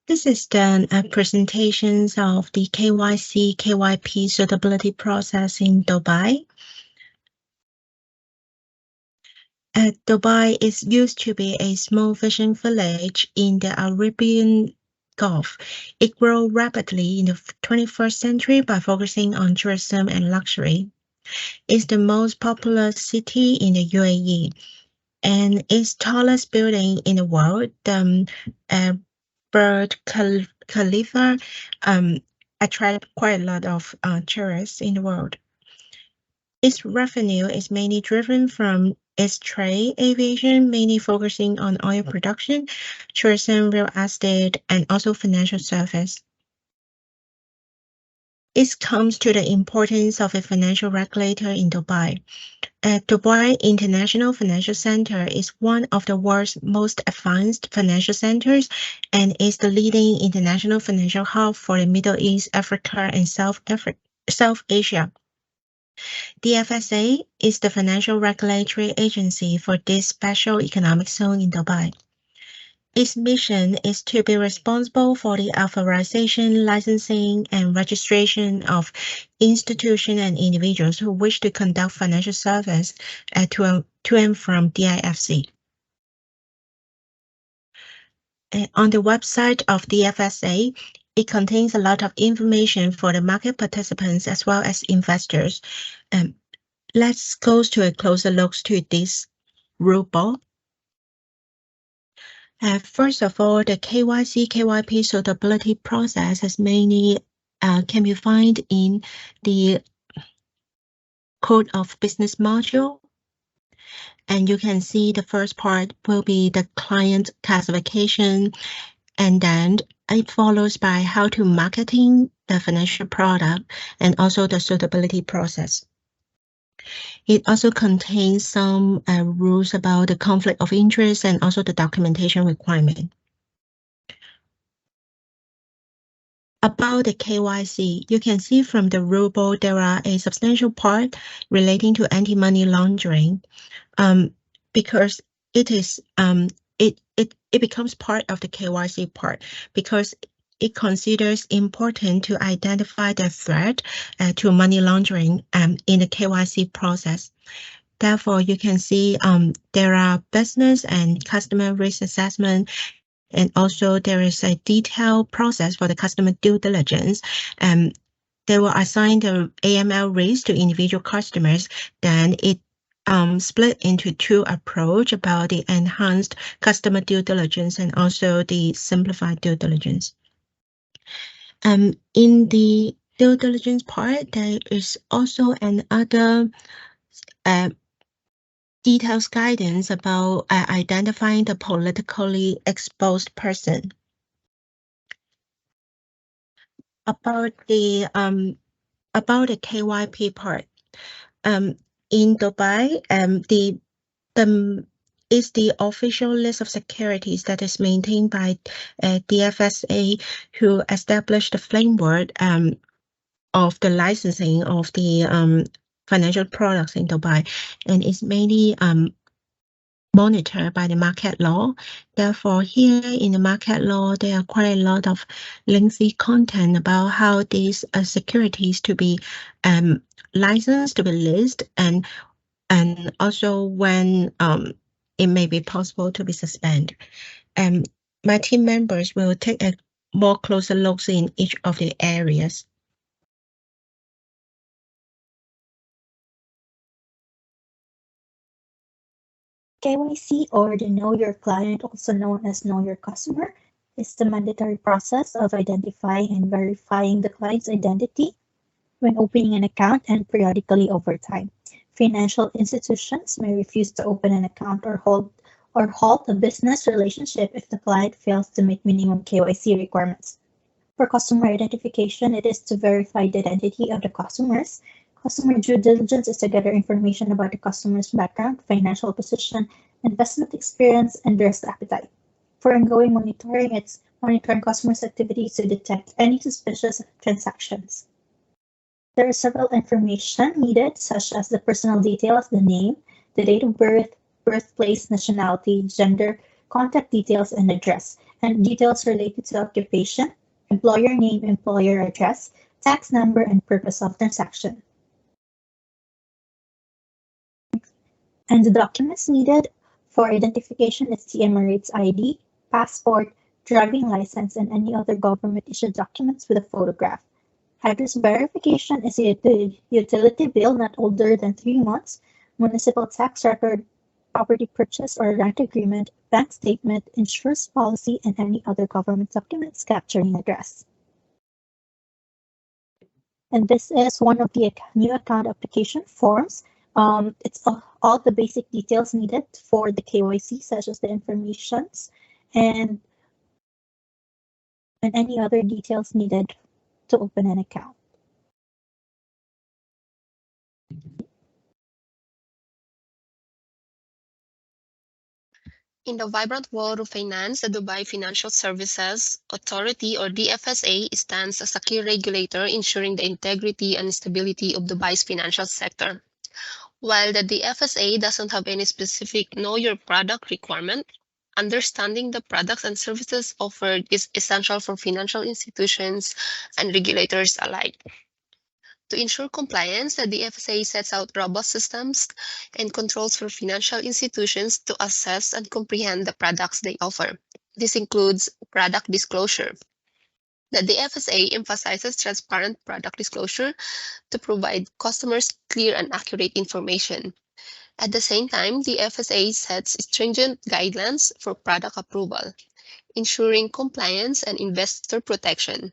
This is the presentations of the KYC, KYP suitability process in Dubai. Dubai is used to be a small fishing village in the Arabian Gulf. It grew rapidly in the 21st century by focusing on tourism and luxury. It's the most popular city in the UAE, and its tallest building in the world, Burj Khalifa, attract quite a lot of tourists in the world. Its revenue is mainly driven from its trade, aviation, mainly focusing on oil production, tourism, real estate, and also financial service. It comes to the importance of a financial regulator in Dubai. Dubai International Financial Center is one of the world's most advanced financial centers and is the leading international financial hub for the Middle East, Africa, and South Asia. The FSA is the financial regulatory agency for this special economic zone in Dubai. Its mission is to be responsible for the authorization, licensing, and registration of institutions and individuals who wish to conduct financial service to and from DIFC. On the website of the FSA, it contains a lot of information for the market participants as well as investors. Let's go to a closer look to this rule book. First of all, the KYC, KYP suitability process is mainly can be found in the Code of Business module. And you can see the first part will be the client classification, and then it follows by how to marketing the financial product and also the suitability process. It also contains some rules about the conflict of interest and also the documentation requirement. About the KYC, you can see from the rule book there are a substantial part relating to anti-money laundering, because it is it becomes part of the KYC part because it considers important to identify the threat to money laundering in the KYC process. Therefore, you can see there are business and customer risk assessment, and also there is a detailed process for the customer due diligence. They will assign the AML risk to individual customers. Then it split into two approach about the enhanced customer due diligence and also the simplified due diligence. In the due diligence part, there is also another details guidance about identifying the politically exposed person. About the KYP part, in Dubai, is the official list of securities that is maintained by the FSA, who established the framework of the licensing of the financial products in Dubai, and is mainly monitored by the market law. Therefore, here in the market law, there are quite a lot of lengthy content about how these securities to be licensed, to be listed, and also when it may be possible to be suspended. My team members will take a more closer look in each of the areas. KYC, or the Know Your Client, also known as Know Your Customer, is the mandatory process of identifying and verifying the client's identity when opening an account and periodically over time. Financial institutions may refuse to open an account or halt a business relationship if the client fails to meet minimum KYC requirements. For customer identification, it is to verify the identity of the customers. Customer due diligence is to gather information about the customer's background, financial position, investment experience, and risk appetite. For ongoing monitoring, it's monitoring customers' activities to detect any suspicious transactions. There are several information needed, such as the personal details, the name, the date of birth, birthplace, nationality, gender, contact details and address, and details related to occupation, employer name, employer address, tax number, and purpose of transaction. And the documents needed for identification is the Emirates ID, passport, driving license, and any other government-issued documents with a photograph. Address verification is a utility bill not older than 3 months, municipal tax record, property purchase or rent agreement, bank statement, insurance policy, and any other government documents capturing address. And this is one of the new account application forms. It's all the basic details needed for the KYC, such as the informations and any other details needed to open an account. In the vibrant world of finance, the Dubai Financial Services Authority, or DFSA, stands as a key regulator ensuring the integrity and stability of Dubai's financial sector. While the DFSA doesn't have any specific know your product requirement, understanding the products and services offered is essential for financial institutions and regulators alike. To ensure compliance, the DFSA sets out robust systems and controls for financial institutions to assess and comprehend the products they offer. This includes product disclosure. The DFSA emphasizes transparent product disclosure to provide customers clear and accurate information. At the same time, the FSA sets stringent guidelines for product approval, ensuring compliance and investor protection.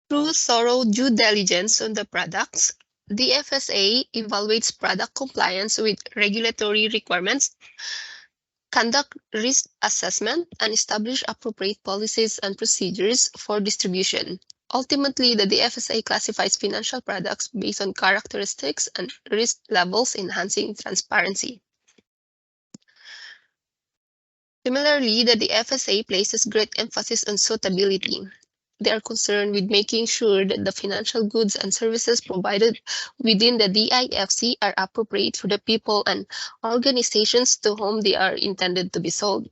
Through thorough due diligence on the products, the FSA evaluates product compliance with regulatory requirements, conduct risk assessment, and establish appropriate policies and procedures for distribution. Ultimately, the DFSA classifies financial products based on characteristics and risk levels, enhancing transparency. Similarly, the DFSA places great emphasis on suitability. They are concerned with making sure that the financial goods and services provided within the DIFC are appropriate for the people and organizations to whom they are intended to be sold.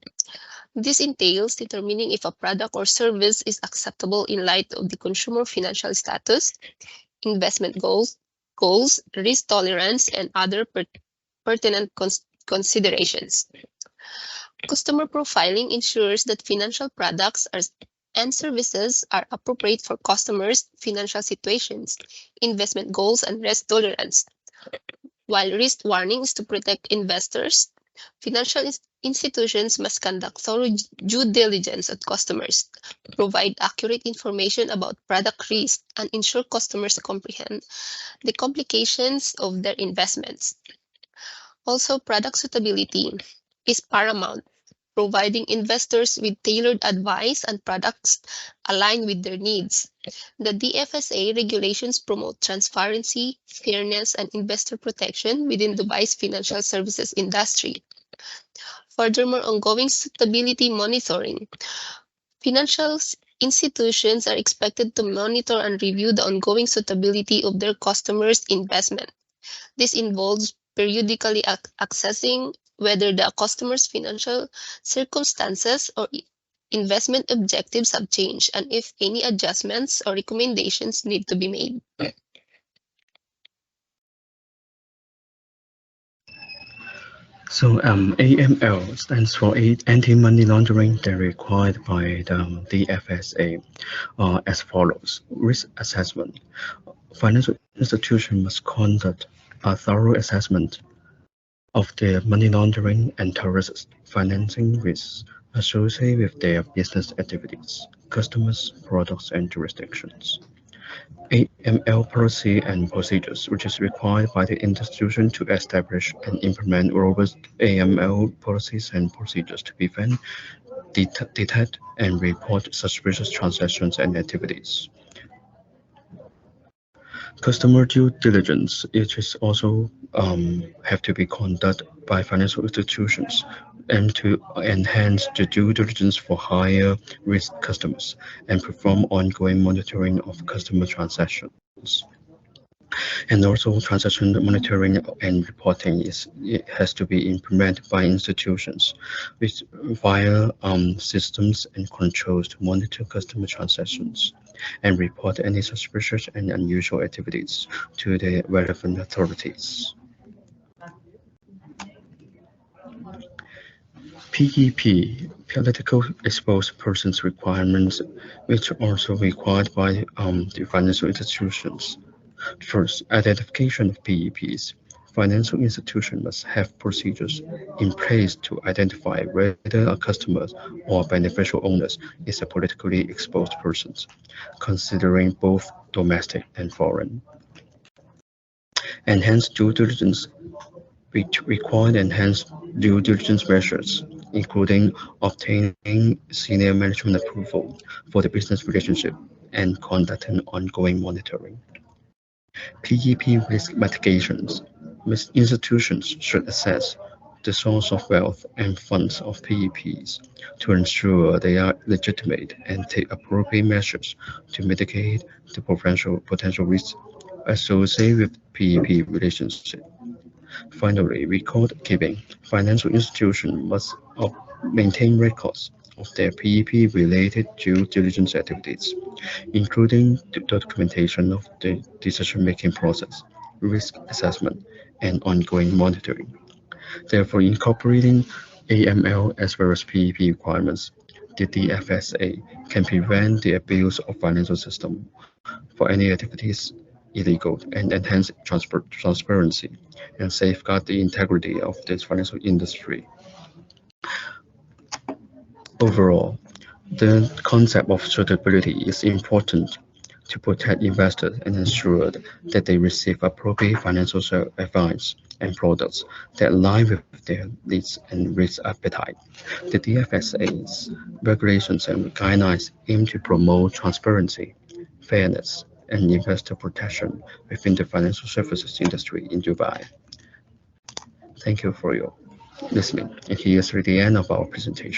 This entails determining if a product or service is acceptable in light of the consumer financial status, investment goals, risk tolerance, and other pertinent considerations. Customer profiling ensures that financial products and services are appropriate for customers' financial situations, investment goals, and risk tolerance. While risk warning is to protect investors, financial institutions must conduct thorough due diligence on customers, provide accurate information about product risk, and ensure customers comprehend the complications of their investments. Also, product suitability is paramount, providing investors with tailored advice and products aligned with their needs. The DFSA regulations promote transparency, fairness, and investor protection within Dubai's financial services industry. Furthermore, ongoing suitability monitoring. Financial institutions are expected to monitor and review the ongoing suitability of their customers' investment. This involves periodically assessing whether the customer's financial circumstances or investment objectives have changed and if any adjustments or recommendations need to be made. So AML stands for Anti-Money Laundering. They're required by the FSA as follows. Risk assessment. Financial institution must conduct a thorough assessment of the money laundering and terrorist financing risks associated with their business activities, customers, products, and jurisdictions. AML policy and procedures, which is required by the institution to establish and implement robust AML policies and procedures to prevent, detect, and report suspicious transactions and activities. Customer due diligence, it is also have to be conducted by financial institutions and to enhance the due diligence for higher risk customers and perform ongoing monitoring of customer transactions. And also transaction monitoring and reporting it has to be implemented by institutions with via systems and controls to monitor customer transactions and report any suspicious and unusual activities to the relevant authorities. PEP, political exposed persons requirements, which are also required by the financial institutions. First, identification of PEPs. Financial institutions must have procedures in place to identify whether a customer or beneficial owners is a politically exposed person, considering both domestic and foreign. Enhanced due diligence which required enhanced due diligence measures, including obtaining senior management approval for the business relationship and conducting ongoing monitoring. PEP risk mitigations. Institutions should assess the source of wealth and funds of PEPs to ensure they are legitimate and take appropriate measures to mitigate the potential risks associated with PEP relationship. Finally, record keeping. Financial institutions must maintain records of their PEP-related due diligence activities, including the documentation of the decision-making process, risk assessment, and ongoing monitoring. Therefore, incorporating AML as well as PEP requirements, the DFSA can prevent the abuse of financial system for any activities illegal and enhance transparency and safeguard the integrity of this financial industry. Overall, the concept of suitability is important to protect investors and ensure that they receive appropriate financial advice and products that align with their needs and risk appetite. The DFSA's regulations and guidelines aim to promote transparency, fairness, and investor protection within the financial services industry in Dubai. Thank you for your listening, and here's the end of our presentation.